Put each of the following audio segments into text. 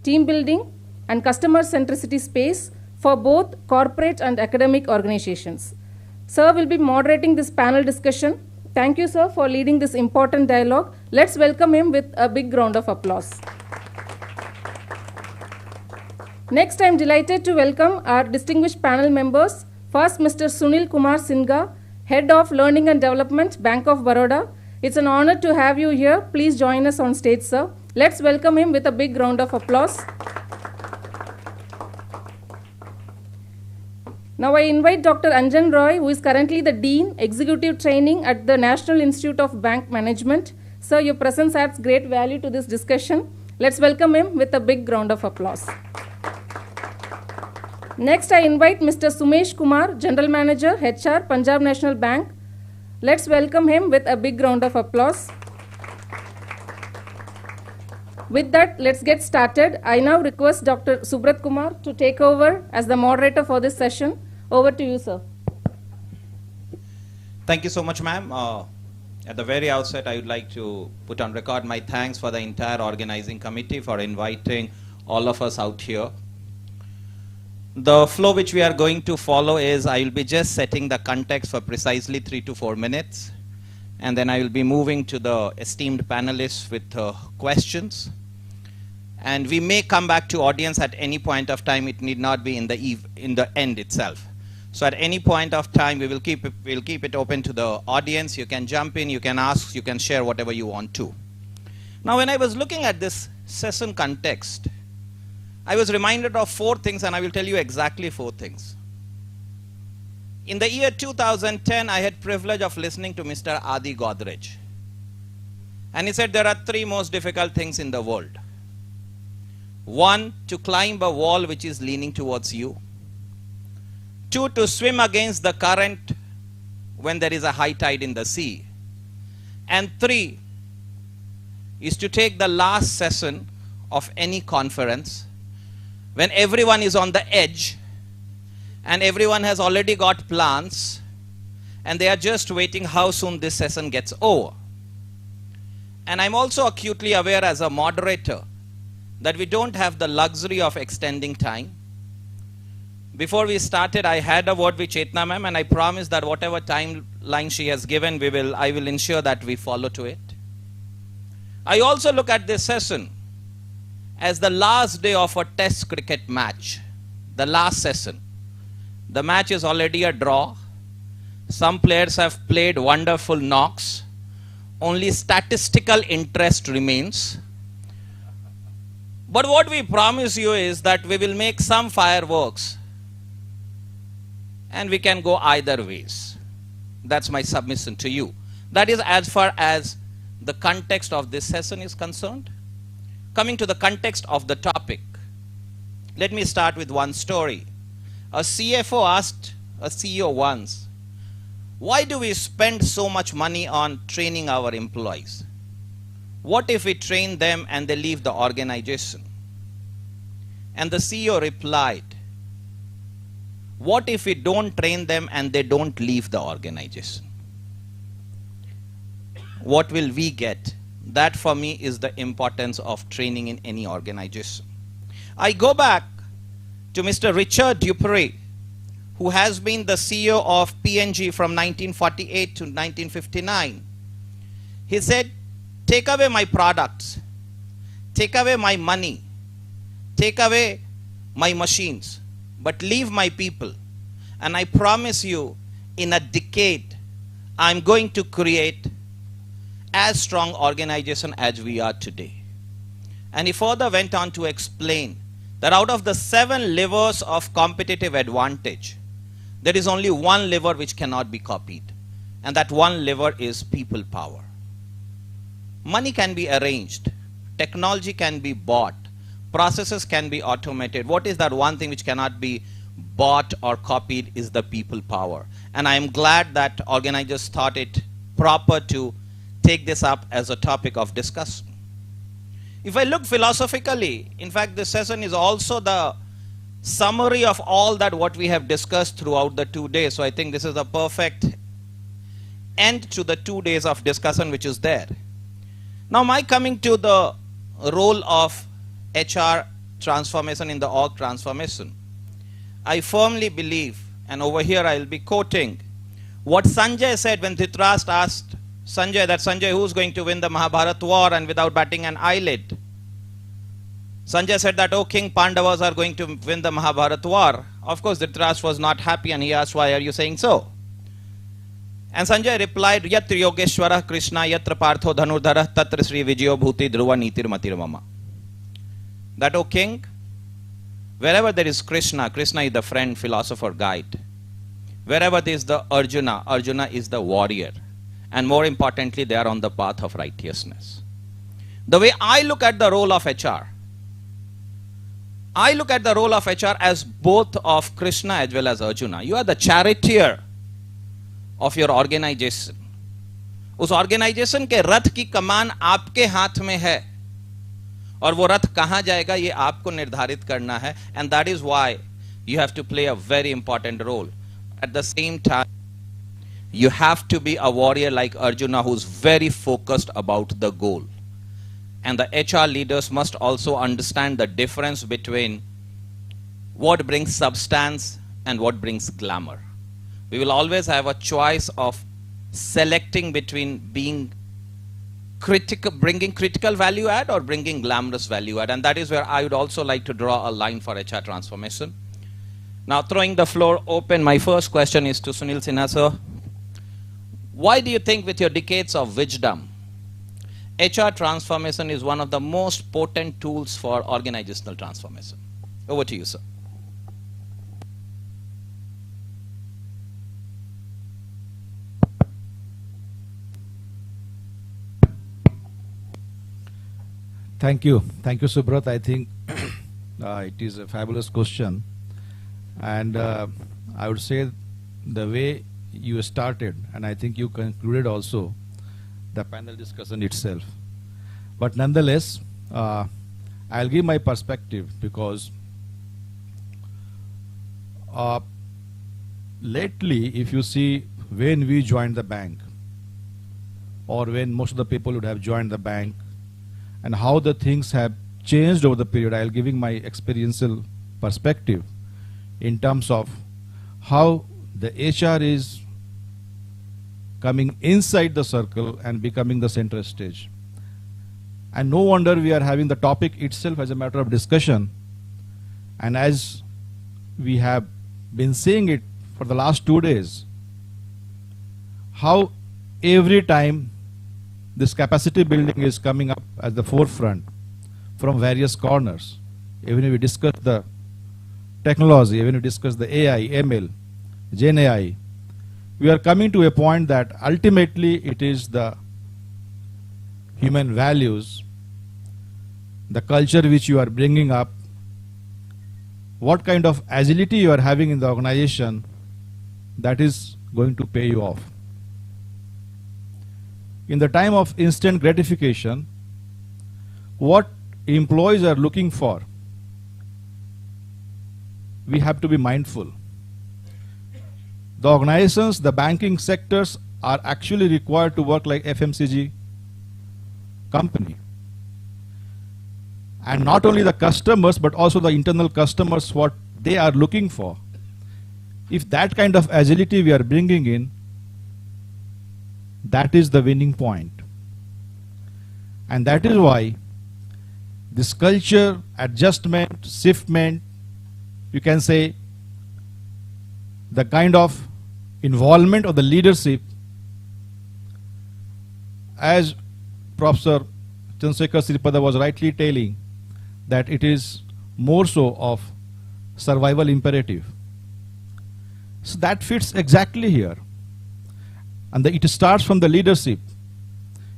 team building, and customer centricity space for both corporate and academic organizations. Sir will be moderating this panel discussion. Thank you, sir, for leading this important dialogue. Let's welcome him with a big round of applause. Next, I am delighted to welcome our distinguished panel members. First, Mr. Sunil Kumar Sinha, Head of Learning and Development, Bank of Baroda. It's an honor to have you here. Please join us on stage, sir. Let's welcome him with a big round of applause. Now I invite Dr. Anjan Roy, who is currently the Dean, Executive Training at the National Institute of Bank Management. Sir, your presence adds great value to this discussion. Let's welcome him with a big round of applause. Next, I invite Mr. Sumesh Kumar, General Manager, HR, Punjab National Bank. Let's welcome him with a big round of applause. With that, let's get started. I now request Dr. Subrat Kumar to take over as the moderator for this session. Over to you, sir. Thank you so much, ma'am. At the very outset, I would like to put on record my thanks for the entire organizing committee for inviting all of us out here. The flow which we are going to follow is I will be just setting the context for precisely 3 to 4 minutes, and then I will be moving to the esteemed panelists with questions. And we may come back to audience at any point of time. It need not be in the end itself. So at any point of time, we'll keep it open to the audience. You can jump in, you can ask, you can share whatever you want to. Now, when I was looking at this session context, I was reminded of 4 things, and I will tell you exactly 4 things. In the year 2010, I had privilege of listening to Mr. Adi Godrej. And he said there are 3 most difficult things in the world. 1, to climb a wall which is leaning towards you. 2, to swim against the current when there is a high tide in the sea. And 3, is to take the last session of any conference when everyone is on the edge and everyone has already got plans and they are just waiting how soon this session gets over. And I'm also acutely aware as a moderator that we don't have the luxury of extending time. Before we started, I had a word with Chetna ma'am, and I promised that whatever timeline she has given, I will ensure that we follow to it. I also look at this session as the last day of a test cricket match, the last session. The match is already a draw. Some players have played wonderful knocks. Only statistical interest remains. But what we promise you is that we will make some fireworks and we can go either ways. That's my submission to you. That is as far as the context of this session is concerned. Coming to the context of the topic, let me start with one story. A CFO asked a CEO once, why do we spend so much money on training our employees? What if we train them and they leave the organization? And the CEO replied, what if we don't train them and they don't leave the organization? What will we get? That for me is the importance of training in any organization. I go back to Mr. Richard Dupree, who has been the CEO of P&G from 1948 to 1959. He said, take away my products, take away my money, take away my machines, but leave my people. And I promise you, in a decade, I'm going to create as strong organization as we are today. And he further went on to explain that out of the 7 levers of competitive advantage, there is only one lever which cannot be copied. And that one lever is people power. Money can be arranged. Technology can be bought. Processes can be automated. What is that one thing which cannot be bought or copied is the people power. And I am glad that organizers thought it proper to take this up as a topic of discussion. If I look philosophically, in fact, this session is also the summary of all that what we have discussed throughout the 2 days. So I think this is a perfect end to the 2 days of discussion which is there. Now my coming to the role of HR transformation, in the org transformation. I firmly believe, and over here I will be quoting what Sanjay said when Dhritarashtra asked Sanjay that, Sanjay, who's going to win the Mahabharat war, and without batting an eyelid, Sanjay said that, oh king, Pandavas are going to win the Mahabharat war. Of course, Dhritarashtra was not happy and he asked, why are you saying so? And Sanjay replied, Yatra Yogeshwara Krishna Yatra Partho Dhanurdhara Tatra Sri Vijayo Bhuti Dhruva Nitir Matir Mama. That, O king, wherever there is Krishna, Krishna is the friend, philosopher, guide. Wherever there is the Arjuna, Arjuna is the warrior. And more importantly, they are on the path of righteousness. The way I look at the role of HR, I look at the role of HR as both of Krishna as well as Arjuna. You are the charioteer of your organization. उस organization के रथ की कमान आपके हाथ में है, और वो रथ कहाँ जाएगा ये आपको निर्धारित करना है. And that is why you have to play a very important role. At the same time, you have to be a warrior like Arjuna who's very focused about the goal. And the HR leaders must also understand the difference between what brings substance and what brings glamour. We will always have a choice of selecting between being critical, bringing critical value add, or bringing glamorous value add. And that is where I would also like to draw a line for HR transformation. Now, throwing the floor open, my first question is to Sunil Sinha sir. Why do you think, with your decades of wisdom, HR transformation is one of the most potent tools for organizational transformation? Over to you, sir. Thank you, Subrat. I think it is a fabulous question, and I would say the way you started, and I think you concluded also the panel discussion itself. But nonetheless, I'll give my perspective, because lately, if you see, when we joined the bank, or when most of the people would have joined the bank, and how the things have changed over the period, I'll giving my experiential perspective in terms of how the HR is coming inside the circle and becoming the center stage. And no wonder we are having the topic itself as a matter of discussion. And as we have been seeing it for the last 2 days, how every time this capacity building is coming up at the forefront from various corners. Even if we discuss the technology, even if we discuss the AI, ML, Gen AI, we are coming to a point that ultimately it is the human values, the culture which you are bringing up, what kind of agility you are having in the organization, that is going to pay you off. In the time of instant gratification, what employees are looking for, we have to be mindful. The organizations, the banking sectors are actually required to work like FMCG company. And not only the customers, but also the internal customers, what they are looking for. If that kind of agility we are bringing in, that is the winning point. And that is why this culture, adjustment, shiftment, you can say the kind of involvement of the leadership, as Professor Chandrasekhar Sripada was rightly telling, that it is more so of survival imperative. So that fits exactly here. And it starts from the leadership.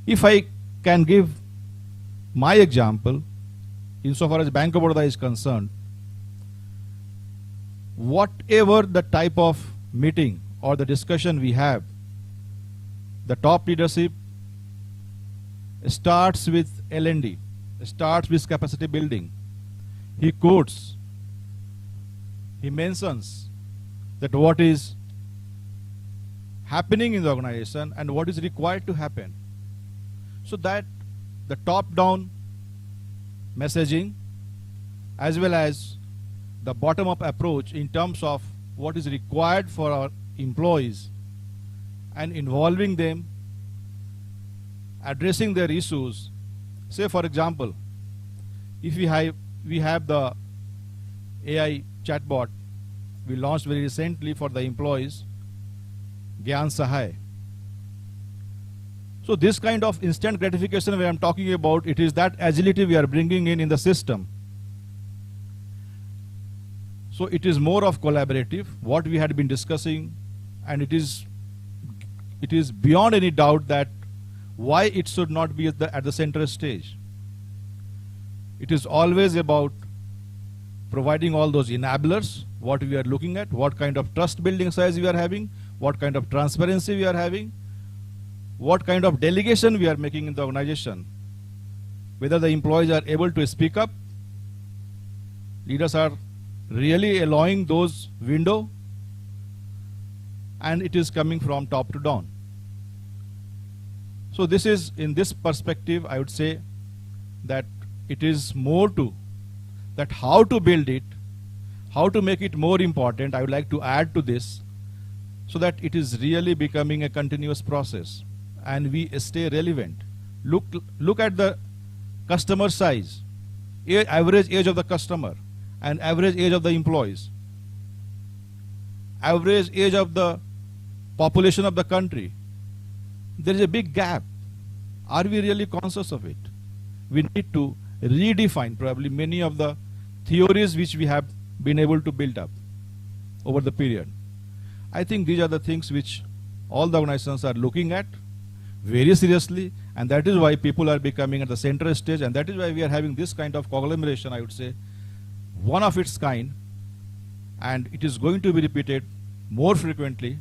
If I can give my example, insofar as Bank of Baroda is concerned, whatever the type of meeting or the discussion we have, the top leadership starts with L&D, starts with capacity building. He quotes, he mentions that what is happening in the organization and what is required to happen, so that the top-down messaging as well as the bottom-up approach in terms of what is required for our employees and involving them, addressing their issues. Say for example, if we have the AI chatbot we launched very recently for the employees, Gyan Sahay. So this kind of instant gratification where I'm talking about, it is that agility we are bringing in the system. So it is more of collaborative, what we had been discussing, and it is beyond any doubt that why it should not be at the center stage. It is always about providing all those enablers, what we are looking at, what kind of trust building size we are having, what kind of transparency we are having, what kind of delegation we are making in the organization, whether the employees are able to speak up, leaders are really allowing those window, and it is coming from top to down. So this is, in this perspective, I would say that it is more to that how to build it, how to make it more important. I would like to add to this so that it is really becoming a continuous process and we stay relevant. Look at the customer size, average age of the customer and average age of the employees, average age of the population of the country. There is a big gap. Are we really conscious of it? We need to redefine probably many of the theories which we have been able to build up over the period. I think these are the things which all the organizations are looking at very seriously, and that is why people are becoming at the center stage, and that is why we are having this kind of conglomeration, I would say, one of its kind, and it is going to be repeated more frequently.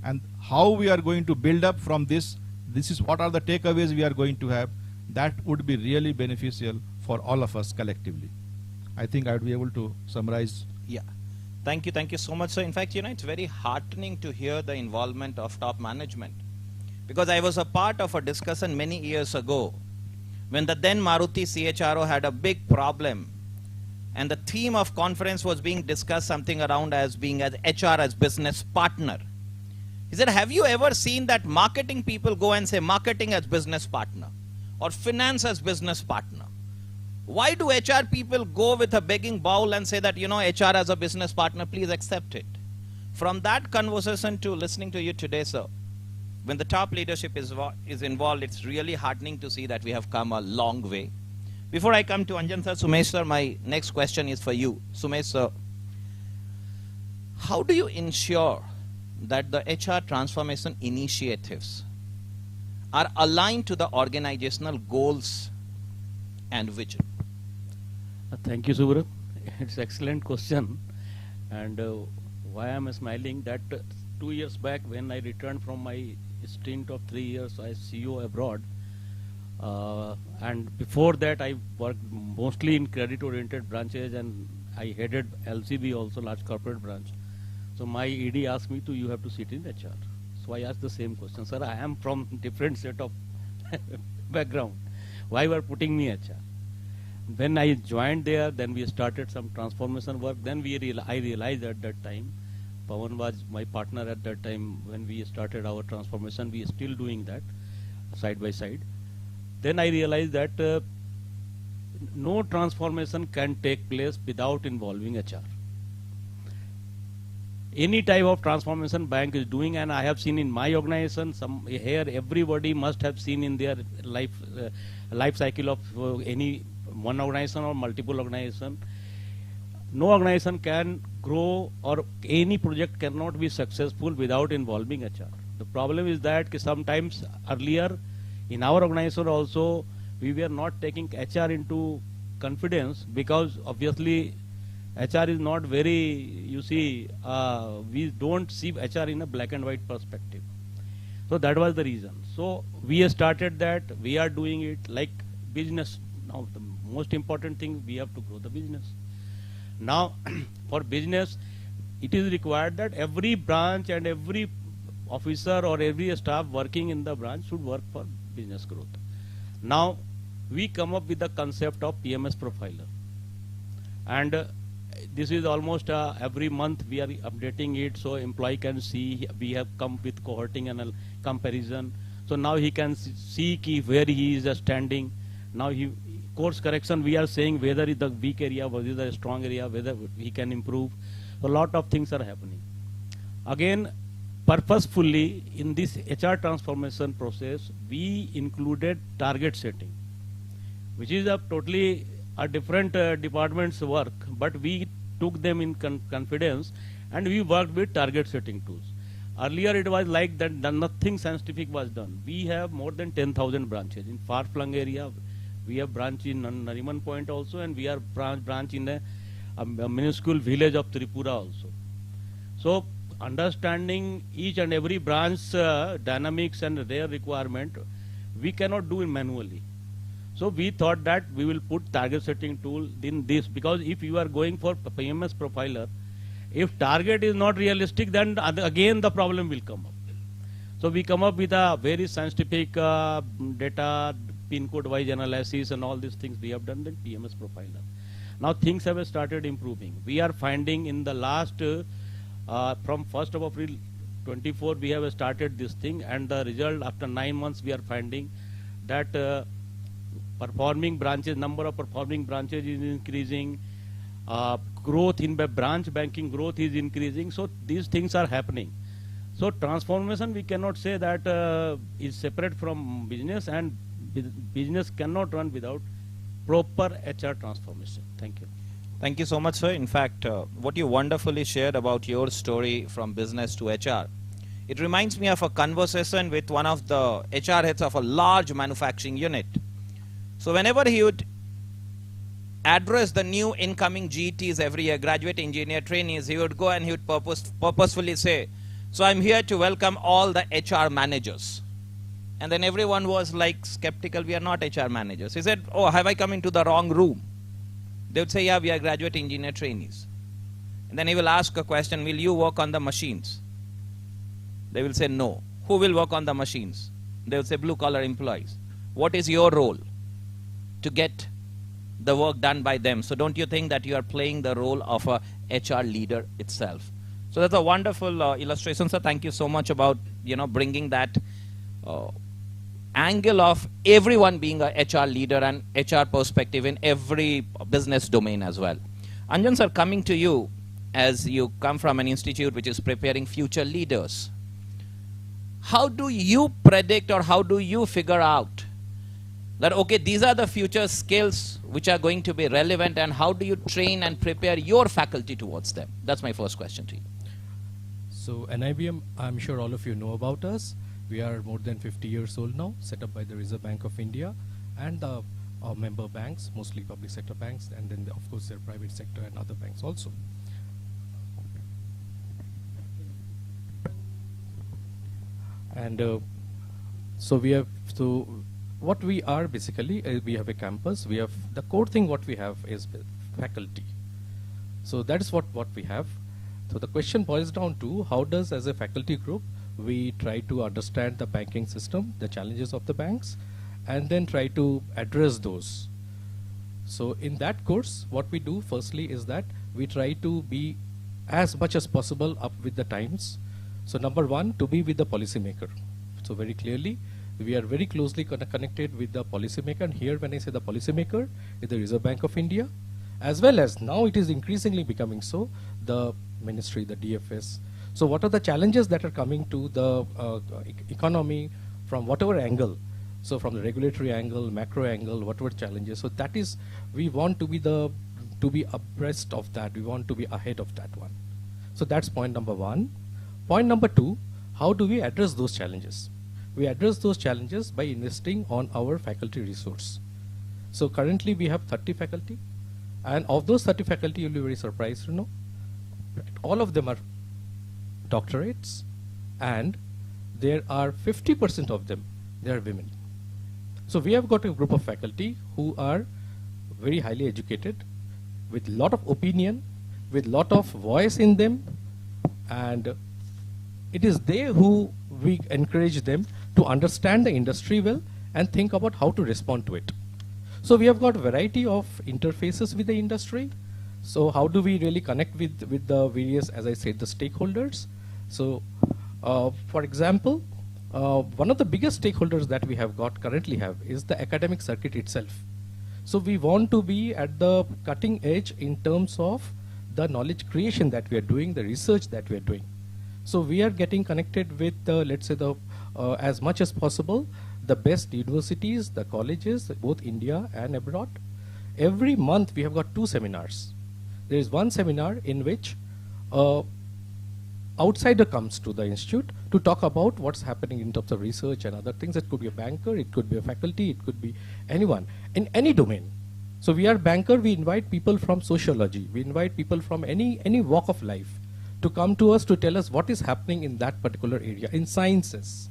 And how we are going to build up from this is what are the takeaways we are going to have, that would be really beneficial for all of us collectively. I think I would be able to summarize. Yeah. Thank you so much, sir. In fact, it's very heartening to hear the involvement of top management, because I was a part of a discussion many years ago when the then Maruti CHRO had a big problem, and the theme of conference was being discussed something around as being as HR as business partner. He said, have you ever seen that marketing people go and say marketing as business partner or finance as business partner? Why do HR people go with a begging bowl and say that, HR as a business partner, please accept it? From that conversation to listening to you today, sir, when the top leadership is involved, it's really heartening to see that we have come a long way. Before I come to Anjan sir, Sumesh sir, my next question is for you. Sumesh sir, how do you ensure that the HR transformation initiatives are aligned to the organizational goals and vision? Thank you, Subra. It's an excellent question. And why I'm smiling that 2 years back when I returned from my stint of 3 years as CEO abroad, and before that I worked mostly in credit-oriented branches, and I headed LCB also, large corporate branch. So my ED asked me you have to sit in HR. So I asked the same question, sir, I am from different set of background. Why you are putting me HR? When I joined there, then we started some transformation work. Then I realized at that time, Pawan was my partner at that time when we started our transformation. We are still doing that side by side. Then I realized that no transformation can take place without involving HR. Any type of transformation bank is doing, and I have seen in my organization, here everybody must have seen in their life cycle of any one organization or multiple organization. No organization can grow, or any project cannot be successful without involving HR. The problem is that sometimes earlier in our organization also we were not taking HR into confidence, because obviously HR is not very, we don't see HR in a black and white perspective. So that was the reason. So we started that, we are doing it like business. Now the most important thing, we have to grow the business. Now for business, it is required that every branch and every officer or every staff working in the branch should work for business growth. Now we come up with the concept of PMS profiler. And this is almost every month we are updating it, so employee can see. We have come with cohorting and comparison. So now he can see where he is standing. Now course correction, we are saying whether it's the weak area, whether it's the strong area, whether he can improve. So a lot of things are happening. Again, purposefully in this HR transformation process, we included target setting, which is a totally a different department's work, but we took them in confidence and we worked with target setting tools. Earlier it was like that nothing scientific was done. We have more than 10,000 branches in far-flung area. We have branch in Nariman Point also, and we are branch in a minuscule village of Tripura also. So understanding each and every branch dynamics and their requirement, we cannot do it manually. So we thought that we will put target setting tool in this, because if you are going for PMS profiler, if target is not realistic, then again the problem will come up. So we come up with a very scientific data, pin code wise analysis and all these things we have done in PMS profiler. Now things have started improving. We are finding in the last, from 1st of April 24, we have started this thing, and the result after 9 months we are finding that performing branches, number of performing branches is increasing, growth in branch banking growth is increasing. So these things are happening. So transformation, we cannot say that is separate from business, and business cannot run without proper HR transformation. Thank you. Thank you so much, sir. In fact, what you wonderfully shared about your story from business to HR, it reminds me of a conversation with one of the HR heads of a large manufacturing unit. So whenever he would address the new incoming GTs every year, graduate engineer trainees, he would go and he would purposefully say, so I'm here to welcome all the HR managers. And then everyone was like skeptical, we are not HR managers. He said, oh, have I come into the wrong room? They would say, yeah, we are graduate engineer trainees. And then he will ask a question, will you work on the machines? They will say no. Who will work on the machines? They will say blue collar employees. What is your role? To get the work done by them. So don't you think that you are playing the role of a HR leader itself? So that's a wonderful illustration. So thank you so much about bringing that angle of everyone being a HR leader and HR perspective in every business domain as well. Anjan sir, coming to you, as you come from an institute which is preparing future leaders, how do you predict or how do you figure out that, okay, these are the future skills which are going to be relevant, and how do you train and prepare your faculty towards them? That's my first question to you. So NIBM, I'm sure all of you know about us. We are more than 50 years old now, set up by the Reserve Bank of India and the member banks, mostly public sector banks, and then of course their private sector and other banks also. And so we have what we are basically, we have a campus. We have the core thing. What we have is faculty. So that is what we have. So the question boils down to, how does, as a faculty group, we try to understand the banking system, the challenges of the banks, and then try to address those. So in that course, what we do firstly is that we try to be as much as possible up with the times. So number one, to be with the policymaker. So very clearly, we are very closely connected with the policymaker, and here when I say the policymaker, is the Reserve Bank of India, as well as now it is increasingly becoming so, the ministry, the DFS. So what are the challenges that are coming to the economy from whatever angle? So from the regulatory angle, macro angle, whatever challenges. So that is, we want to be abreast of that. We want to be ahead of that one. So that's point number one. Point number two, how do we address those challenges? We address those challenges by investing on our faculty resource. So currently we have 30 faculty, and of those 30 faculty, you'll be very surprised to know, all of them are doctorates, and there are 50% of them, they are women. So we have got a group of faculty who are very highly educated, with lot of opinion, with lot of voice in them, and it is they who we encourage them to understand the industry well and think about how to respond to it. So we have got a variety of interfaces with the industry. So how do we really connect with the various, as I said, the stakeholders? So for example, one of the biggest stakeholders that we have currently have is the academic circuit itself. So we want to be at the cutting edge in terms of the knowledge creation that we are doing, the research that we are doing. So we are getting connected with, let's say, as much as possible, the best universities, the colleges, both India and abroad. Every month we have got 2 seminars. There is one seminar in which outsider comes to the institute to talk about what's happening in terms of research and other things. It could be a banker, it could be a faculty, it could be anyone in any domain. So we are banker, we invite people from sociology, we invite people from any walk of life to come to us to tell us what is happening in that particular area, in sciences.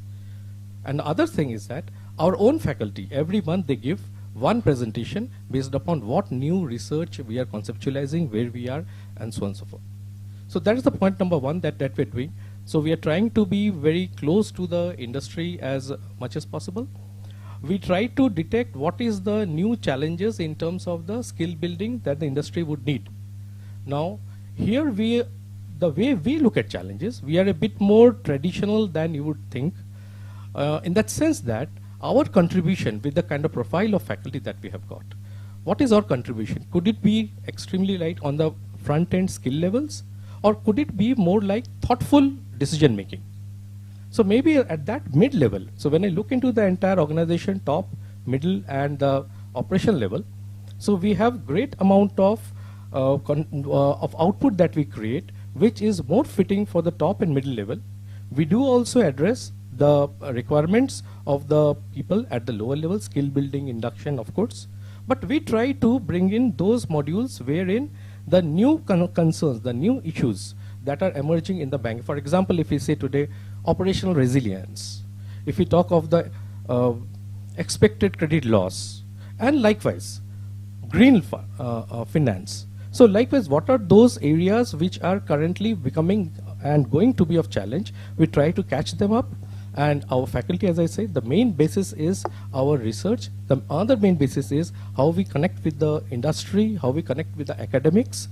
And the other thing is that our own faculty, every month they give one presentation based upon what new research we are conceptualizing, where we are, and so on and so forth. So that is the point number one that we're doing. So we are trying to be very close to the industry as much as possible. We try to detect what is the new challenges in terms of the skill building that the industry would need. Now, here the way we look at challenges, we are a bit more traditional than you would think, in that sense that our contribution with the kind of profile of faculty that we have got. What is our contribution? Could it be extremely light on the front-end skill levels? Or could it be more like thoughtful decision making? So maybe at that mid-level, so when I look into the entire organization, top, middle, and the operation level, so we have great amount of output that we create, which is more fitting for the top and middle level. We do also address the requirements of the people at the lower level, skill building, induction, of course. But we try to bring in those modules wherein the new concerns, the new issues that are emerging in the bank. For example, if we say today, operational resilience, if we talk of the expected credit loss, and likewise, green finance. So likewise, what are those areas which are currently becoming and going to be of challenge? We try to catch them up. And our faculty, as I said, the main basis is our research. The other main basis is how we connect with the industry, how we connect with the academics,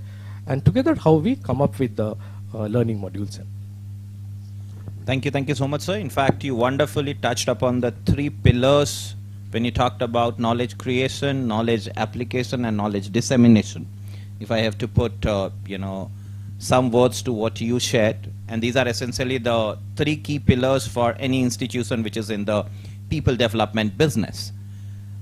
and together how we come up with the learning modules. Thank you so much, sir. In fact, you wonderfully touched upon the 3 pillars when you talked about knowledge creation, knowledge application, and knowledge dissemination. If I have to put, some words to what you shared, and these are essentially the 3 key pillars for any institution which is in the people development business.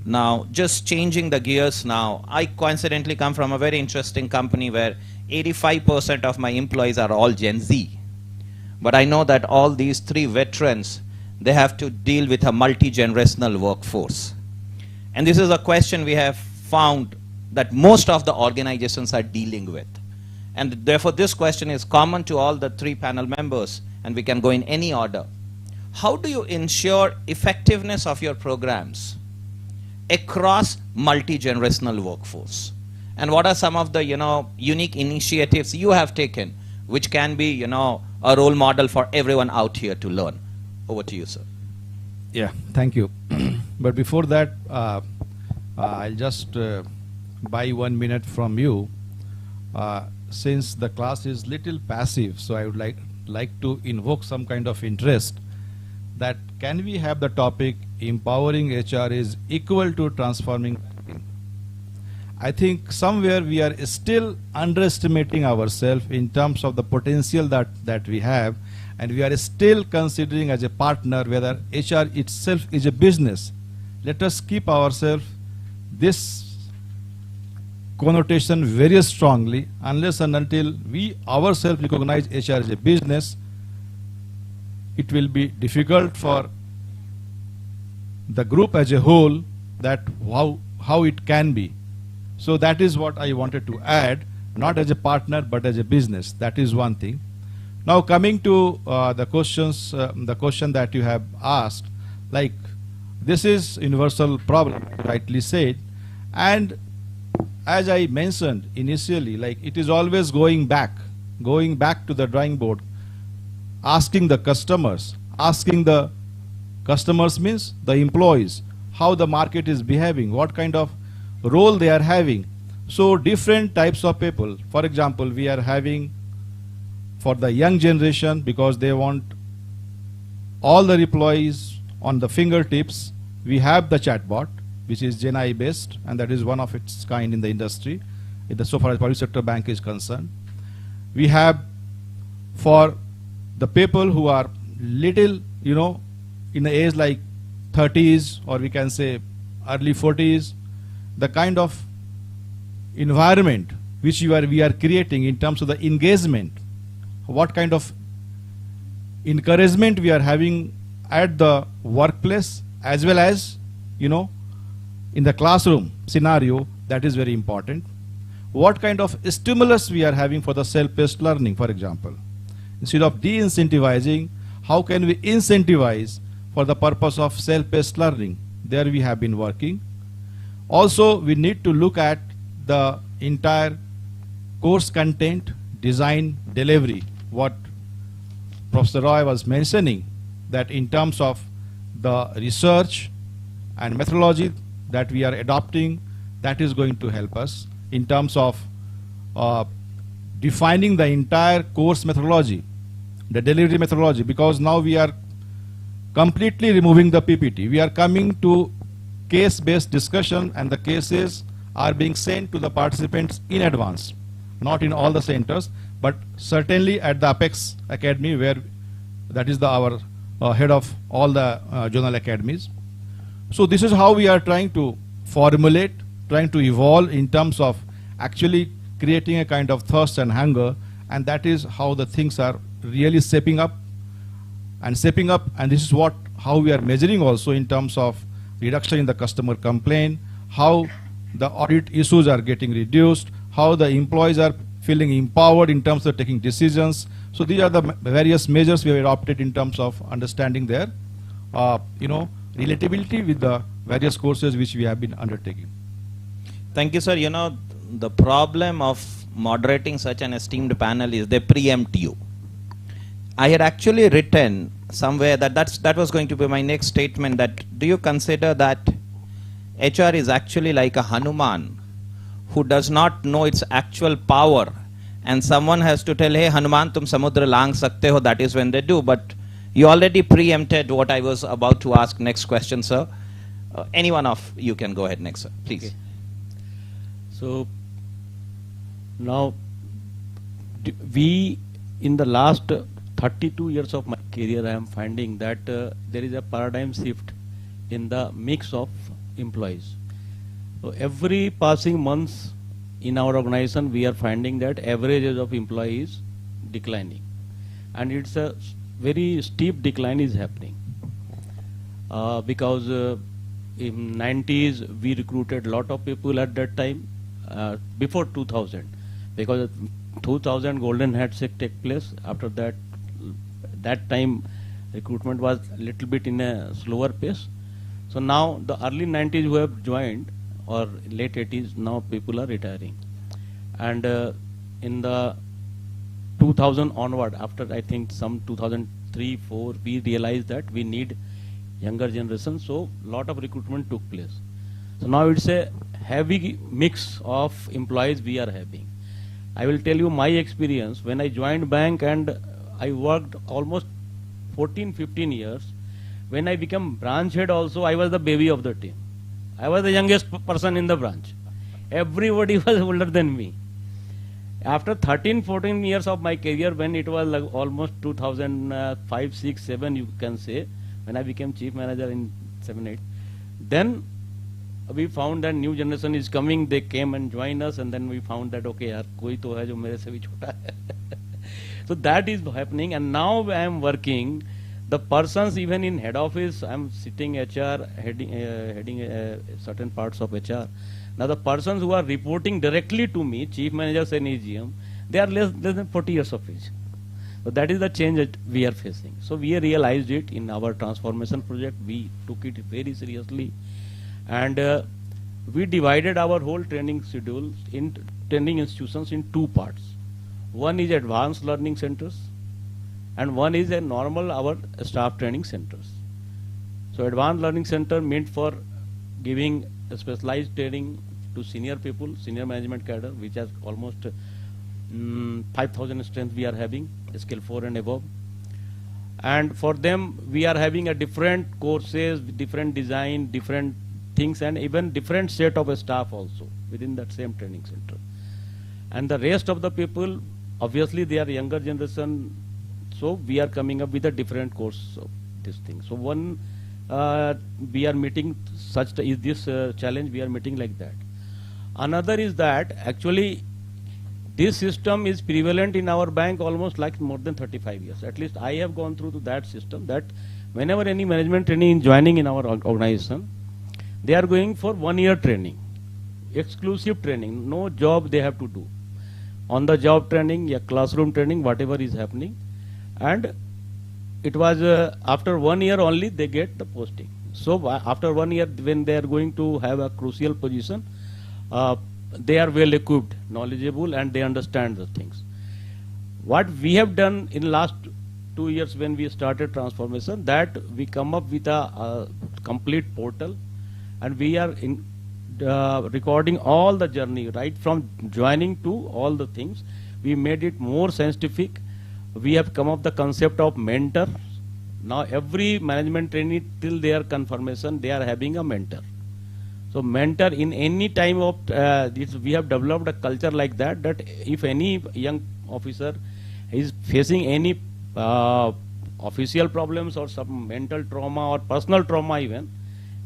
Now, just changing the gears now, I coincidentally come from a very interesting company where 85% of my employees are all Gen Z. But I know that all these 3 veterans, they have to deal with a multi-generational workforce. And this is a question we have found that most of the organizations are dealing with. And therefore, this question is common to all the 3 panel members, and we can go in any order. How do you ensure effectiveness of your programs across multi-generational workforce? And what are some of the unique initiatives you have taken which can be a role model for everyone out here to learn? Over to you, sir. Yeah, thank you. But before that, I'll just buy 1 minute from you. Since the class is little passive, so I would like to invoke some kind of interest that can we have the topic empowering HR is equal to transforming banking. I think somewhere we are still underestimating ourselves in terms of the potential that we have, and we are still considering as a partner whether HR itself is a business. Let us keep ourselves this connotation very strongly. Unless and until we ourselves recognize HR as a business, it will be difficult for the group as a whole that how it can be. So that is what I wanted to add, not as a partner but as a business. That is one thing. Now coming to the question that you have asked, like this is universal problem, rightly said, and as I mentioned initially, like it is always going back to the drawing board, asking the customers means the employees, how the market is behaving, what kind of role they are having. So different types of people. For example, we are having for the young generation, because they want all the employees on the fingertips, we have the chatbot, which is Gen AI based, and that is one of its kind in the industry, so far as public sector bank is concerned. We have for the people who are little, in the age like 30s, or we can say early 40s, the kind of environment which we are creating in terms of the engagement, what kind of encouragement we are having at the workplace as well as, in the classroom scenario, that is very important. What kind of stimulus we are having for the self-paced learning, for example. Instead of de-incentivizing, how can we incentivize for the purpose of self-paced learning? There we have been working. Also, we need to look at the entire course content, design, delivery. What Professor Roy was mentioning, that in terms of the research and methodology that we are adopting, that is going to help us in terms of defining the entire course methodology, the delivery methodology, because now we are completely removing the PPT. We are coming to case-based discussion, and the cases are being sent to the participants in advance, not in all the centers, but certainly at the Apex Academy, where that is our head of all the journal academies. So this is how we are trying to formulate, trying to evolve in terms of actually creating a kind of thirst and hunger, and that is how the things are really shaping up, and this is how we are measuring also in terms of reduction in the customer complaint, how the audit issues are getting reduced, how the employees are feeling empowered in terms of taking decisions. So these are the various measures we have adopted in terms of understanding their, relatability with the various courses which we have been undertaking. Thank you, sir. The problem of moderating such an esteemed panel is they preempt you. I had actually written somewhere that was going to be my next statement, that do you consider that HR is actually like a Hanuman who does not know its actual power, and someone has to tell, hey Hanuman, tum samudra lang sakte ho, that is when they do. But you already preempted what I was about to ask. Next question, sir. Any one of you can go ahead next, sir, please. Okay. So now we, in the last 32 years of my career, I am finding that there is a paradigm shift in the mix of employees. So every passing months in our organization, we are finding that average age of employees declining, and it's a very steep decline is happening because in 90s we recruited a lot of people at that time, before 2000, because 2000 golden handshake take place. After that time recruitment was a little bit in a slower pace. So now the early 90s who have joined, or late 80s, now people are retiring. And in the 2000 onward, after I think some 2003-4, we realized that we need younger generation, so lot of recruitment took place. So now it's a heavy mix of employees we are having. I will tell you my experience. When I joined bank and I worked almost 14-15 years, when I became branch head also, I was the baby of the team. I was the youngest person in the branch. Everybody was older than me. After 13-14 years of my career, when it was like almost 2005, 6, 7, you can say, when I became chief manager in 7, 8, then we found that new generation is coming. They came and joined us, and then we found that, okay, yaar, koi to hai jo mere se bhi chota hai. So that is happening, and now I am working. The persons even in head office, I am sitting HR, heading certain parts of HR. Now the persons who are reporting directly to me, chief managers and AGM, they are less than 40 years of age. So that is the change that we are facing. So we realized it in our transformation project. We took it very seriously, and we divided our whole training schedule in training institutions in two parts. One is advanced learning centers, and one is a normal our staff training centers. So advanced learning center meant for giving a specialized training to to senior people, senior management cadre, which has almost 5,000 strength we are having, scale 4 and above. And for them, we are having a different courses, different design, different things, and even different set of staff also within that same training center. And the rest of the people, obviously they are younger generation, so we are coming up with a different course of this thing. So one, we are meeting such is this challenge we are meeting like that. Another is that actually this system is prevalent in our bank almost like more than 35 years. At least I have gone through to that system, that whenever any management training is joining in our organization, they are going for 1 year training, exclusive training, no job they have to do. On the job training, yeah, classroom training, whatever is happening. And it was after 1 year only they get the posting. So after 1 year, when they are going to have a crucial position, they are well equipped, knowledgeable, and they understand the things. What we have done in last 2 years when we started transformation, that we come up with a complete portal, and we are recording all the journey, right from joining to all the things. We made it more scientific. We have come up the concept of mentor. Now every management trainee till their confirmation, they are having a mentor. So mentor in any time of this, we have developed a culture like that, that if any young officer is facing any official problems or some mental trauma or personal trauma even,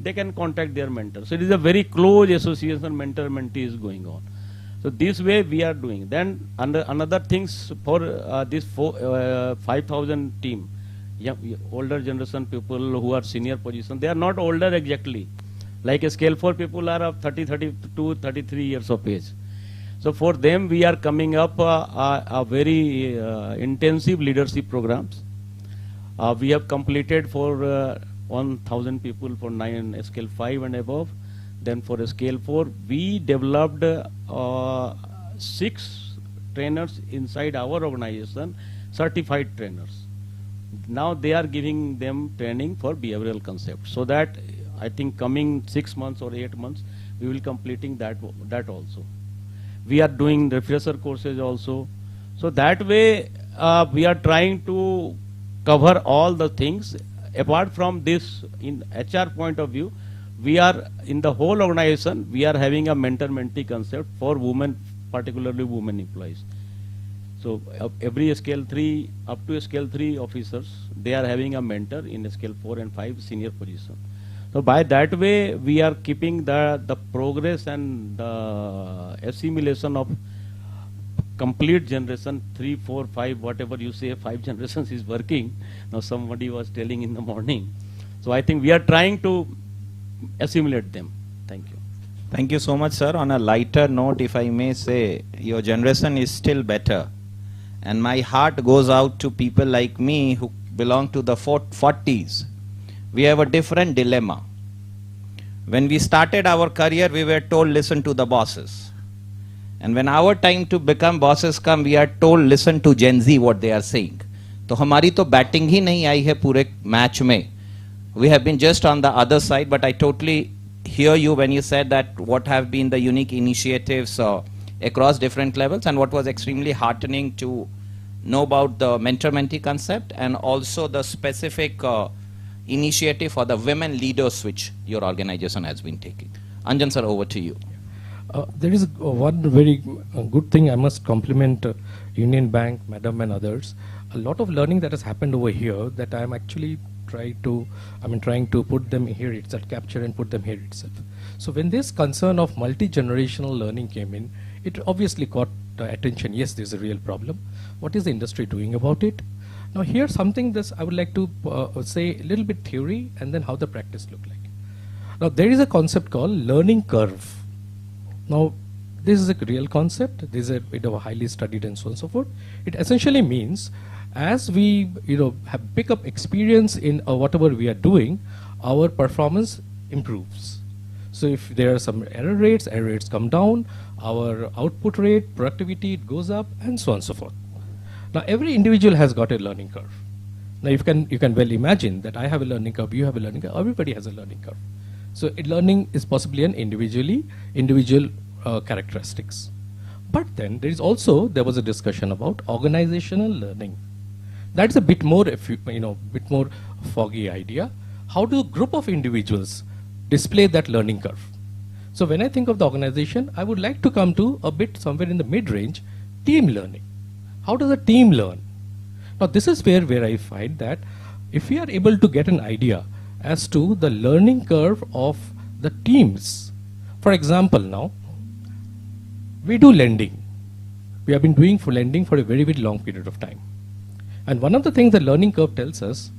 they can contact their mentor. So it is a very close association, mentor-mentee is going on. So this way we are doing. Then another things for this 5,000 team, older generation people who are senior position, they are not older exactly. Like a scale 4 people are of 30, 32, 33 years of age. So for them we are coming up a very intensive leadership programs. We have completed for 1,000 people for scale 5 and above. Then for a scale 4, we developed 6 trainers inside our organization, certified trainers. Now they are giving them training for behavioral concepts. So that I think coming 6 months or 8 months, we will completing that also. We are doing refresher courses also. So that way we are trying to cover all the things. Apart from this, in HR point of view, we are in the whole organization, we are having a mentor-mentee concept for women, particularly women employees. So every scale 3, up to scale 3 officers, they are having a mentor in scale 4 and 5 senior position. So by that way, we are keeping the progress and the assimilation of complete generation, 3, 4, 5, whatever you say, 5 generations is working. Now somebody was telling in the morning. So I think we are trying to assimilate them. Thank you. Thank you so much, sir. On a lighter note, if I may say, your generation is still better. And my heart goes out to people like me who belong to the 40s. We have a different dilemma. When we started our career, we were told, listen to the bosses. And when our time to become bosses come, we are told, listen to Gen Z, what they are saying. तो हमारी तो batting ही नहीं आई है पूरे match में. We have been just on the other side, but I totally hear you when you said that what have been the unique initiatives across different levels, and what was extremely heartening to know about the mentor-mentee concept and also the specific initiative for the women leaders which your organization has been taking. Anjan sir, over to you. There is one very good thing I must compliment Union Bank, Madam and others. A lot of learning that has happened over here that I am actually trying to put them here itself, capture and put them here itself. So when this concern of multi-generational learning came in, it obviously caught attention. Yes, there's a real problem. What is the industry doing about it? Now here's something that I would like to say a little bit theory and then how the practice look like. Now there is a concept called learning curve. Now this is a real concept. This is a bit of a highly studied and so on and so forth. It essentially means as we have pick up experience in whatever we are doing, our performance improves. So if there are some error rates come down, our output rate, productivity, it goes up, and so on and so forth. Now every individual has got a learning curve. Now you can well imagine that I have a learning curve, you have a learning curve, everybody has a learning curve. So learning is possibly an individual characteristics. But then there was a discussion about organizational learning. That's a bit more, bit more foggy idea. How do a group of individuals display that learning curve? So when I think of the organization, I would like to come to a bit somewhere in the mid-range, team learning. How does a team learn? Now this is where I find that if we are able to get an idea as to the learning curve of the teams, for example now, we do lending. We have been doing lending for a very, very long period of time. And one of the things the learning curve tells us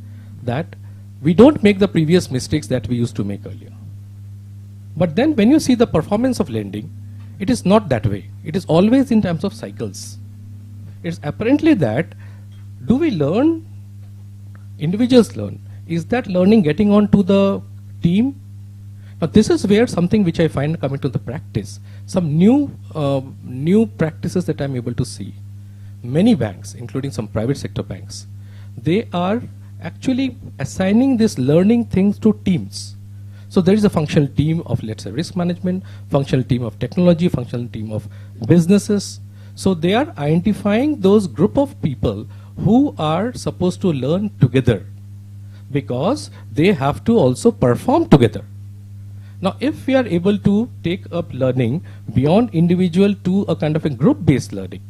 that we don't make the previous mistakes that we used to make earlier. But then when you see the performance of lending, it is not that way. It is always in terms of cycles. It's apparently that, do we learn, individuals learn, is that learning getting on to the team? Now this is where something which I find coming to the practice, some new practices that I'm able to see. Many banks, including some private sector banks, they are actually assigning this learning things to teams. So there is a functional team of, let's say, risk management, functional team of technology, functional team of businesses. So they are identifying those group of people who are supposed to learn together because they have to also perform together. Now, if we are able to take up learning beyond individual to a kind of a group-based learning,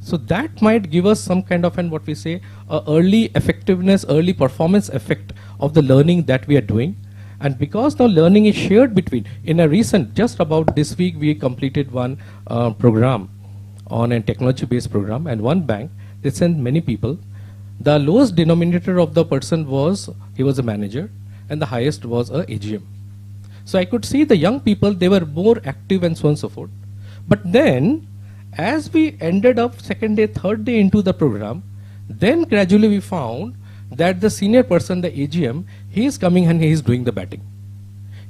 so that might give us some kind of what we say, early effectiveness, early performance effect of the learning that we are doing. And because now learning is shared between, in a recent, just about this week, we completed one program on a technology-based program, and one bank, they sent many people. The lowest denominator of the person was, he was a manager, and the highest was a AGM. So I could see the young people, they were more active and so on and so forth. But then, as we ended up second day, third day into the program, then gradually we found that the senior person, the AGM, he is coming and he is doing the batting.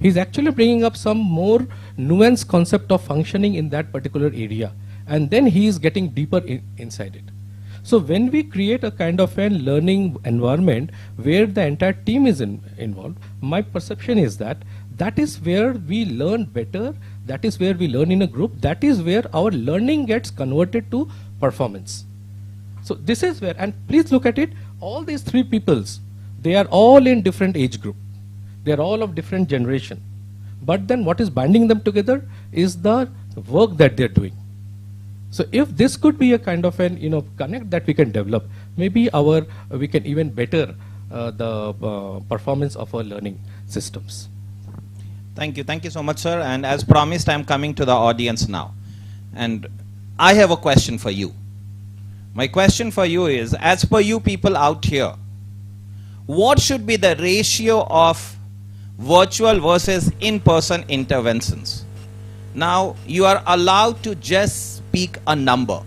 He is actually bringing up some more nuanced concept of functioning in that particular area. And then he is getting deeper inside it. So when we create a kind of a learning environment where the entire team is involved, my perception is that that is where we learn better, that is where we learn in a group, that is where our learning gets converted to performance. So this is where, and please look at it, all these three peoples, they are all in different age group. They are all of different generation. But then what is binding them together is the work that they are doing. So if this could be a kind of an connect that we can develop, maybe we can even better the performance of our learning systems. Thank you so much, sir. And as promised, I'm coming to the audience now. And I have a question for you. My question for you is, as per you people out here, what should be the ratio of virtual versus in-person interventions? Now, you are allowed to just speak a number.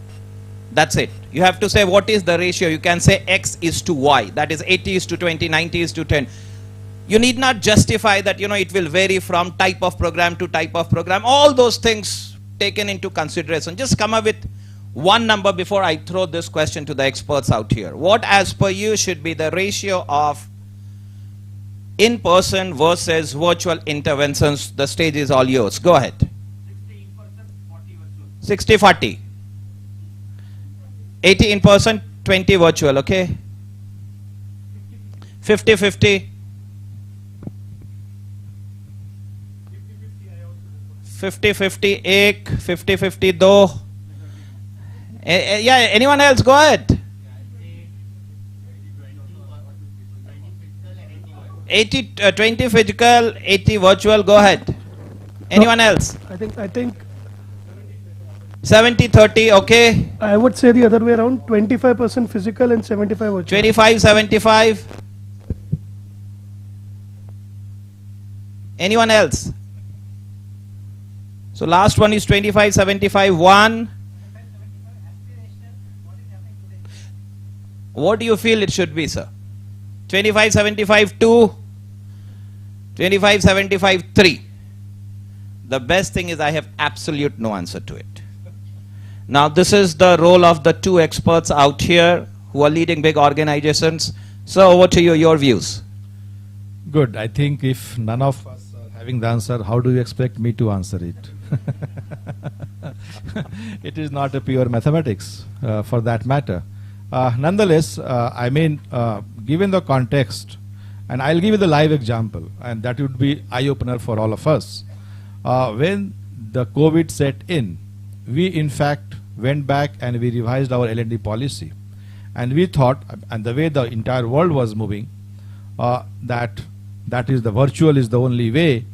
That's it. You have to say what is the ratio. You can say X is to Y. That is 80 is to 20, 90 is to 10. You need not justify that, it will vary from type of program to type of program. All those things taken into consideration. Just come up with one number before I throw this question to the experts out here. What, as per you, should be the ratio of in-person versus virtual interventions? The stage is all yours. Go ahead. 60-40. 80 in-person, 20 virtual, okay? 50-50. 50-50 ek, 50-50 do. Yeah, anyone else? Go ahead. 20 physical, 80 virtual. Go ahead. Anyone else? I think 70-30, okay. I would say the other way around, 25% physical and 75 virtual. 25-75. Anyone else? So last one is 25-75. 1. What do you feel it should be, sir? 25-75 2. 25-75 3. The best thing is I have absolute no answer to it. Now this is the role of the two experts out here who are leading big organizations. So over to you, your views. Good. I think if none of us are having the answer, how do you expect me to answer it? It is not a pure mathematics for that matter. Nonetheless, I mean, given the context, and I'll give you the live example, and that would be eye-opener for all of us. When the COVID set in, we in fact went back and we revised our L&D policy. And we thought, and the way the entire world was moving, that is the virtual is the only way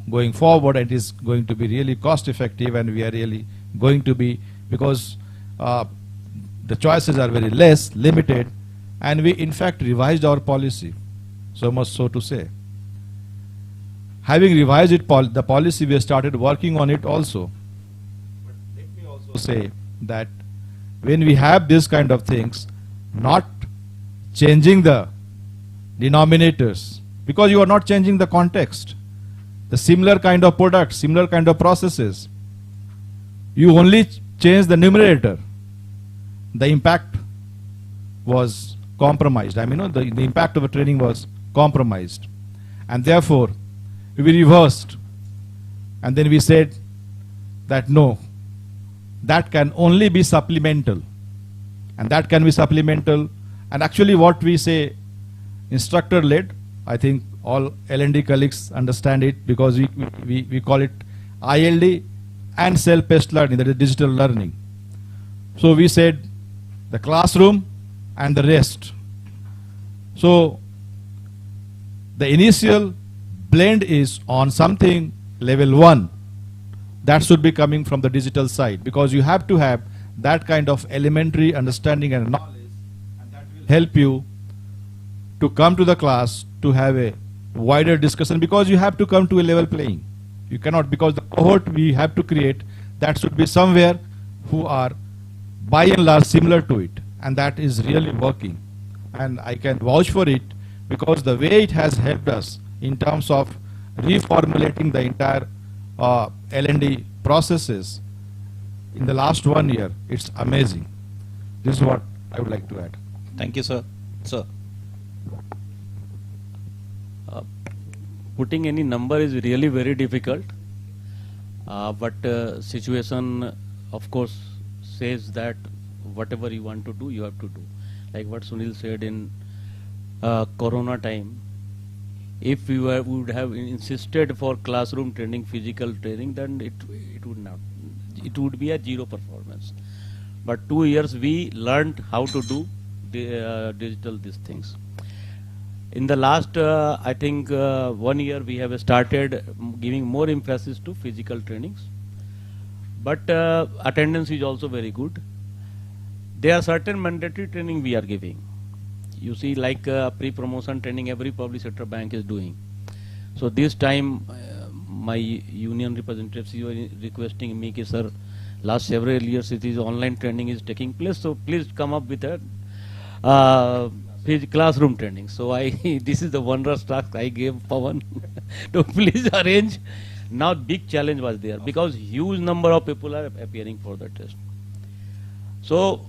going forward, and it is going to be really cost effective, and we are really going to be, because the choices are very less, limited, and we in fact revised our policy, so much so to say. Having revised it, the policy, we started working on it also. But let me also say that when we have this kind of things, not changing the denominators, because you are not changing the context, the similar kind of products, similar kind of processes, you only change the numerator, the impact was compromised. I mean, the impact of a training was compromised, and therefore we reversed, and then we said that no, that can only be supplemental, and that can be supplemental. And actually what we say, instructor led, I think all L&D colleagues understand it, because we call it ILD and self-paced learning, that is digital learning. So we said the classroom and the rest. So the initial blend is on something level 1 that should be coming from the digital side, because you have to have that kind of elementary understanding and knowledge, and that will help you to come to the class to have a wider discussion, because you have to come to a level playing. You cannot, because the cohort we have to create, that should be somewhere who are by and large similar to it, and that is really working. And I can vouch for it, because the way it has helped us in terms of reformulating the entire L&D processes in the last 1 year, it's amazing. This is what I would like to add. Thank you, sir. Sir. Putting any number is really very difficult, but situation of course says that whatever you want to do, you have to do. Like what Sunil said in Corona time, if we would have insisted for classroom training, physical training, then it would not. It would be a zero performance. But 2 years we learned how to do digital these things. In the last, I think 1 year we have started giving more emphasis to physical trainings. But attendance is also very good. There are certain mandatory training we are giving. You see, like pre-promotion training every public sector bank is doing. So this time my union representatives were requesting me, ki, sir, last several years it is online training is taking place, so please come up with a classroom training. So this is the wondrous task I gave Pawan to please arrange. Now big challenge was there, because huge number of people are appearing for the test. So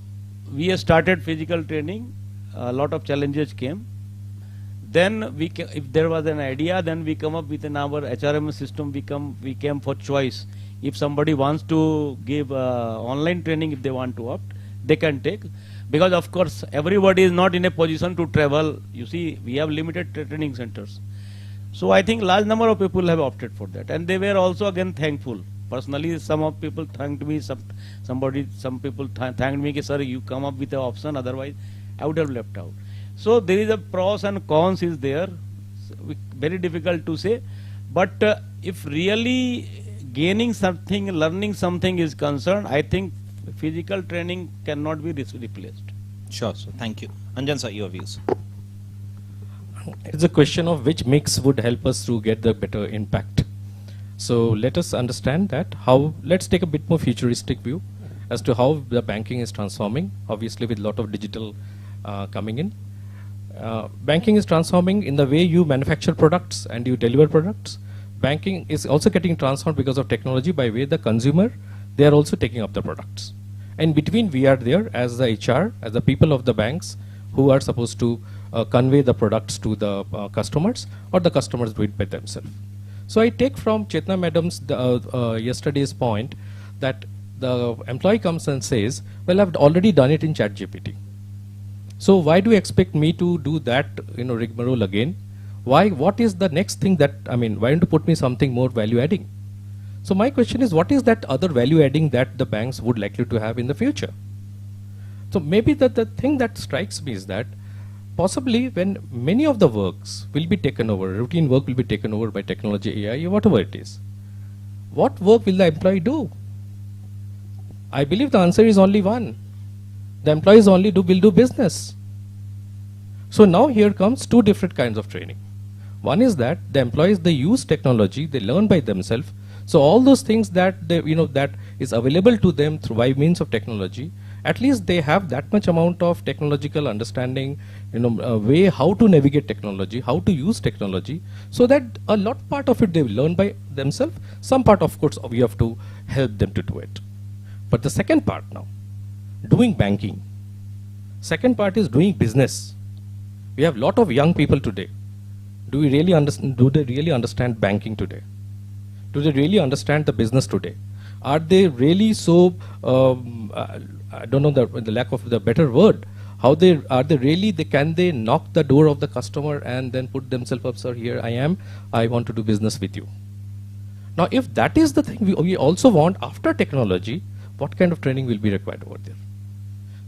we started physical training, a lot of challenges came. Then if there was an idea, then we come up with our HRM system, we came for choice. If somebody wants to give online training, if they want to opt, they can take. Because of course everybody is not in a position to travel. You see, we have limited training centers. So I think large number of people have opted for that, and they were also again thankful. Personally, some of people thanked me, some people thanked me, sir, you come up with an option, otherwise I would have left out. So there is a pros and cons is there, very difficult to say. But if really gaining something, learning something is concerned, I think physical training cannot be replaced. Sure, sir. Thank you. Anjan sir, your views. It's a question of which mix would help us to get the better impact. So let us understand that how, let's take a bit more futuristic view as to how the banking is transforming, obviously with a lot of digital coming in. Banking is transforming in the way you manufacture products and you deliver products. Banking is also getting transformed because of technology by way the consumer, they are also taking up the products. And between we are there as the HR, as the people of the banks who are supposed to convey the products to the customers, or the customers do it by themselves. So I take from Chetna Madam's yesterday's point that the employee comes and says, well, I've already done it in ChatGPT. So why do you expect me to do that, rigmarole again? Why? What is the next thing that, why don't you put me something more value adding? So my question is, what is that other value adding that the banks would likely to have in the future? So maybe the thing that strikes me is that possibly when many of the works will be taken over, routine work will be taken over by technology, AI, whatever it is, what work will the employee do? I believe the answer is only one. The employees only will do business. So now here comes two different kinds of training. One is that the employees, they use technology, they learn by themselves. So all those things that that is available to them through by means of technology, at least they have that much amount of technological understanding, way how to navigate technology, how to use technology, so that a lot part of it they will learn by themselves. Some part, of course, we have to help them to do it. But the second part now, doing banking. Second part is doing business. We have a lot of young people today. Do they really understand banking today? Do they really understand the business today? Are they really so, I don't know the lack of the better word, can they knock the door of the customer and then put themselves up, sir, here I am, I want to do business with you. Now if that is the thing we also want after technology, what kind of training will be required over there?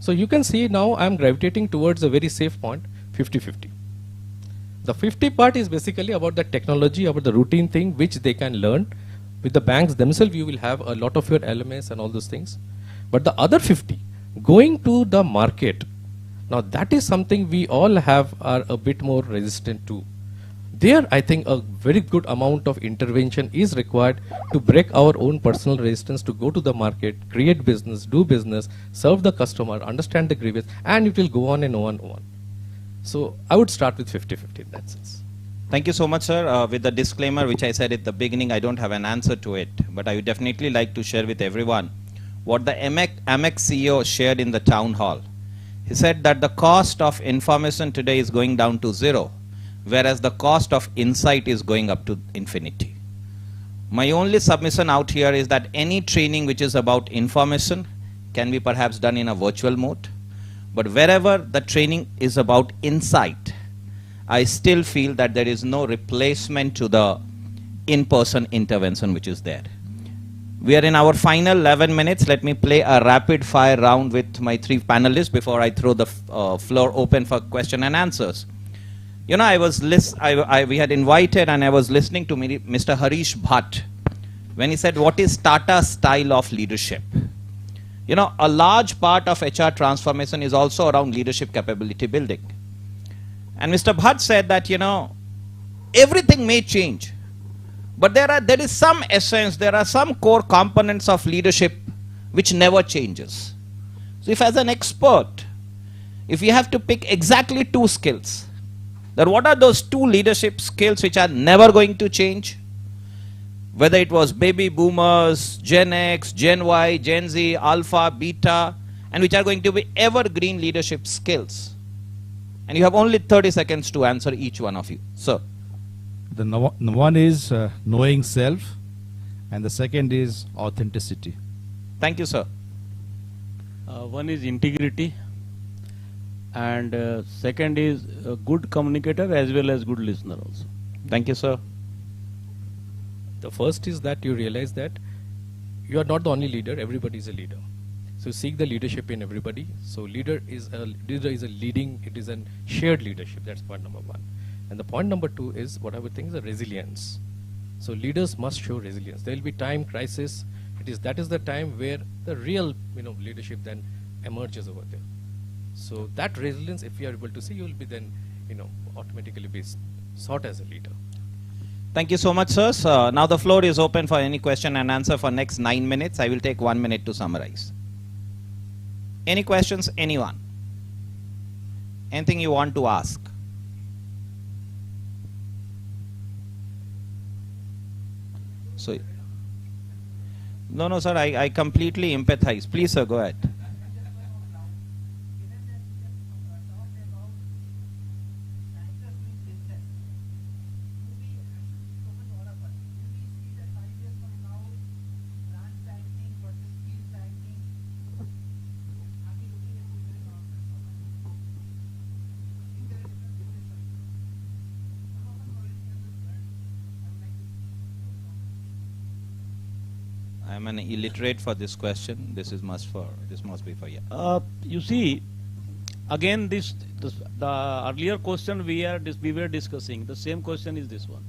So you can see now I'm gravitating towards a very safe point, 50-50. The 50 part is basically about the technology, about the routine thing which they can learn. With the banks themselves, you will have a lot of your LMS and all those things. But the other 50, going to the market, now that is something we all are a bit more resistant to. There, I think a very good amount of intervention is required to break our own personal resistance to go to the market, create business, do business, serve the customer, understand the grievance, and it will go on and on and on. So I would start with 50-50 in that sense. Thank you so much, sir. With the disclaimer which I said at the beginning, I don't have an answer to it, but I would definitely like to share with everyone what the Amex CEO shared in the town hall. He said that the cost of information today is going down to 0, whereas the cost of insight is going up to infinity. My only submission out here is that any training which is about information can be perhaps done in a virtual mode, but wherever the training is about insight, I still feel that there is no replacement to the in-person intervention which is there. We are in our final 11 minutes. Let me play a rapid fire round with my 3 panelists before I throw the floor open for question and answers. You know, we had invited and I was listening to Mr. Harish Bhatt when he said, what is Tata style of leadership? You know, a large part of HR transformation is also around leadership capability building. And Mr. Bhatt said that, you know, everything may change, but there is some essence, there are some core components of leadership which never changes. So if as an expert, if you have to pick exactly 2 skills, then what are those 2 leadership skills which are never going to change? Whether it was baby boomers, Gen X, Gen Y, Gen Z, Alpha, Beta, and which are going to be evergreen leadership skills. And you have only 30 seconds to answer each one of you. So, The one is knowing self, and the second is authenticity. thank you, sir. One is integrity, and second is a good communicator as well as good listener also. Thank you, sir. The first is that you realize that you are not the only leader, everybody is a leader. So seek the leadership in everybody. So leader is a leading, it is a shared leadership. That's point number 1. And the point number 2 is what I would think is a resilience. So leaders must show resilience. There will be time crisis. That is the time where the real leadership then emerges over there. So that resilience, if you are able to see, you will be then automatically be sought as a leader. Thank you so much, sirs. Now the floor is open for any question and answer for next 9 minutes. I will take 1 minute to summarize. Any questions, anyone? Anything you want to ask? So, no, sir, I completely empathize. Please, sir, go ahead. I'm an illiterate for this question. This must be for you. You see, again, the earlier question we were discussing, the same question is this one.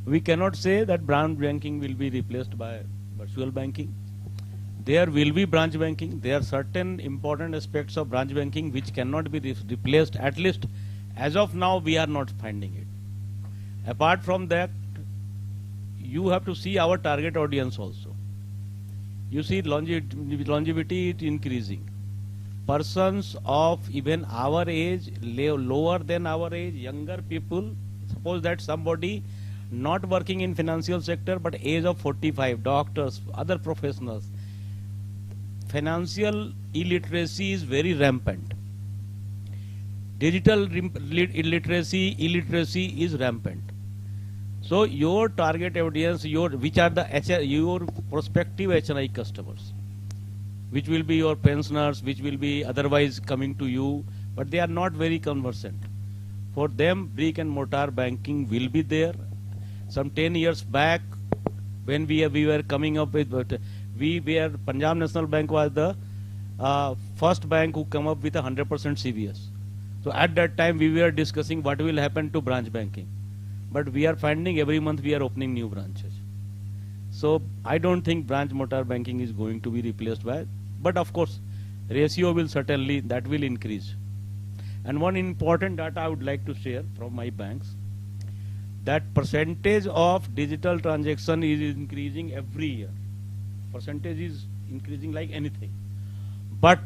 We cannot say that branch banking will be replaced by virtual banking. There will be branch banking. There are certain important aspects of branch banking which cannot be replaced. At least as of now, we are not finding it. Apart from that, you have to see our target audience also. You see longevity is increasing. Persons of even our age, lower than our age, younger people, suppose that somebody not working in financial sector but age of 45, doctors, other professionals, financial illiteracy is very rampant. Digital illiteracy is rampant. So your target audience, which are your prospective HNI customers, which will be your pensioners, which will be otherwise coming to you, but they are not very conversant. For them, brick and mortar banking will be there. Some 10 years back, when we were coming up with, Punjab National Bank was the first bank who come up with 100% CVS. So at that time, we were discussing what will happen to branch banking. But we are finding every month we are opening new branches. So I don't think branch mortar banking is going to be replaced by, but of course, ratio will certainly, that will increase. And one important data I would like to share from my banks, that percentage of digital transaction is increasing every year. Percentage is increasing like anything. But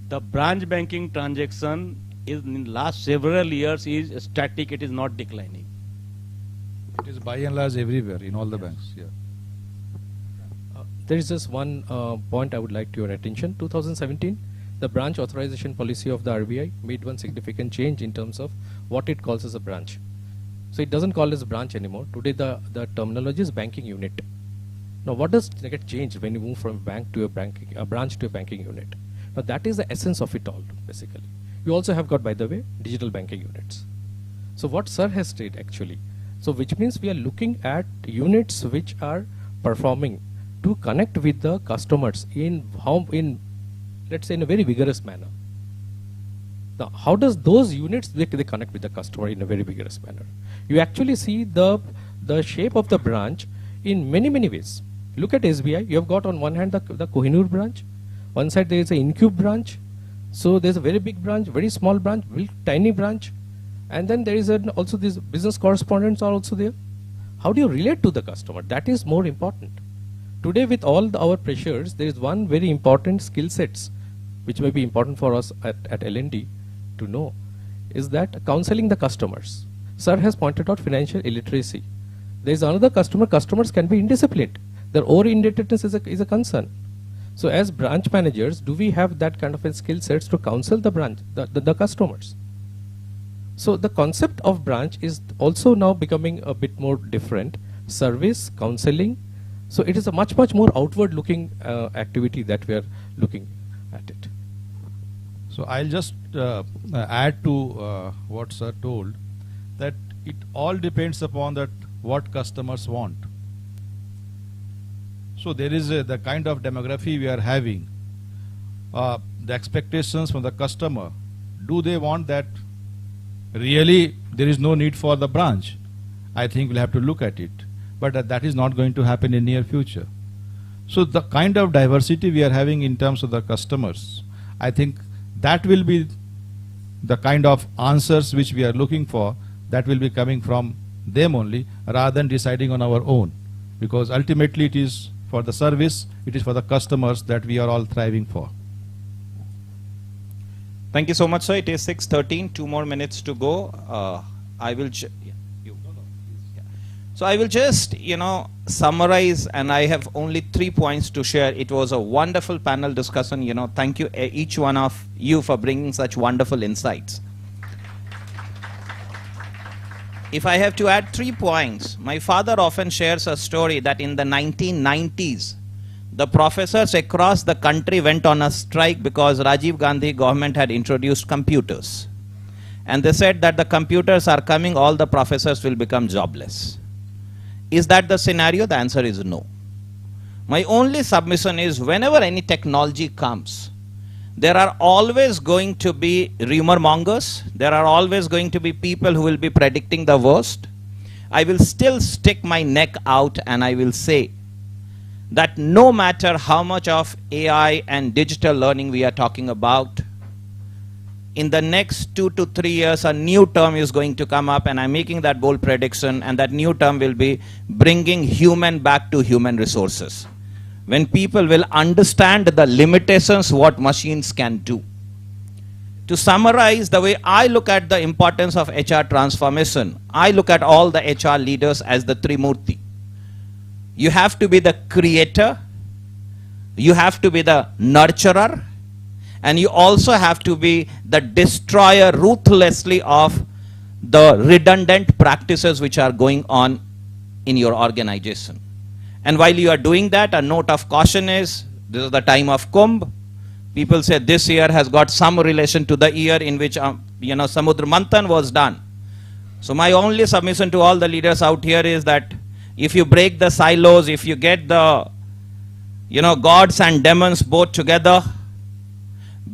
the branch banking transaction is in last several years is static, it is not declining. It is by and large everywhere in all the banks. Yeah. There is just one point I would like to your attention. 2017, the branch authorization policy of the RBI made one significant change in terms of what it calls as a branch. So it doesn't call it as a branch anymore. Today the terminology is banking unit. Now what does get changed when you move from bank to a branch to a banking unit? Now that is the essence of it all, basically. You also have got, by the way, digital banking units. So what Sir has stated actually, so which means we are looking at units which are performing to connect with the customers in let's say in a very vigorous manner. Now how does those units they connect with the customer in a very vigorous manner? You actually see the shape of the branch in many ways. Look at SBI. You have got on one hand the Kohinoor branch. One side there is an Incube branch. So there's a very big branch, very small branch, very tiny branch, and then there is also these business correspondents are also there. How do you relate to the customer? That is more important. Today with all our pressures, there is one very important skill sets which may be important for us at L&D to know, is that counseling the customers. Sir has pointed out financial illiteracy. There is another customers can be indisciplined. Their over-indebtedness is a concern. So as branch managers, do we have that kind of a skill sets to counsel the customers? So the concept of branch is also now becoming a bit more different. Service, counseling. So it is a much more outward looking activity that we are looking at it. So I'll just add to what Sir told, that it all depends upon that what customers want. So there is the kind of demography we are having, the expectations from the customer. Do they want that really there is no need for the branch? I think we'll have to look at it. But that is not going to happen in near future. So the kind of diversity we are having in terms of the customers, I think that will be the kind of answers which we are looking for, that will be coming from them only, rather than deciding on our own. Because ultimately it is for the service, it is for the customers that we are all thriving for. Thank you so much, sir. It is 6:13, 2 more minutes to go. So I will just, summarize, and I have only 3 points to share. It was a wonderful panel discussion. Thank you, each one of you, for bringing such wonderful insights. If I have to add 3 points, my father often shares a story that in the 1990s, the professors across the country went on a strike because Rajiv Gandhi government had introduced computers. And they said that the computers are coming, all the professors will become jobless. Is that the scenario? The answer is no. My only submission is whenever any technology comes, there are always going to be rumor mongers. There are always going to be people who will be predicting the worst. I will still stick my neck out and I will say that no matter how much of AI and digital learning we are talking about, in the next 2 to 3 years, a new term is going to come up, and I'm making that bold prediction, and that new term will be bringing human back to human resources. When people will understand the limitations what machines can do. To summarize, the way I look at the importance of HR transformation, I look at all the HR leaders as the Trimurti. You have to be the creator, you have to be the nurturer, and you also have to be the destroyer ruthlessly of the redundant practices which are going on in your organization. And while you are doing that, a note of caution is, this is the time of Kumbh. People say this year has got some relation to the year in which Samudra Manthan was done. So my only submission to all the leaders out here is that if you break the silos, if you get the gods and demons both together,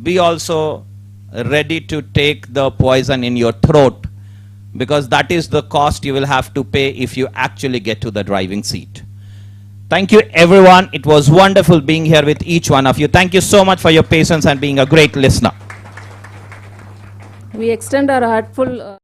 be also ready to take the poison in your throat, because that is the cost you will have to pay if you actually get to the driving seat. Thank you, everyone. It was wonderful being here with each one of you. Thank you so much for your patience and being a great listener. We extend our heartful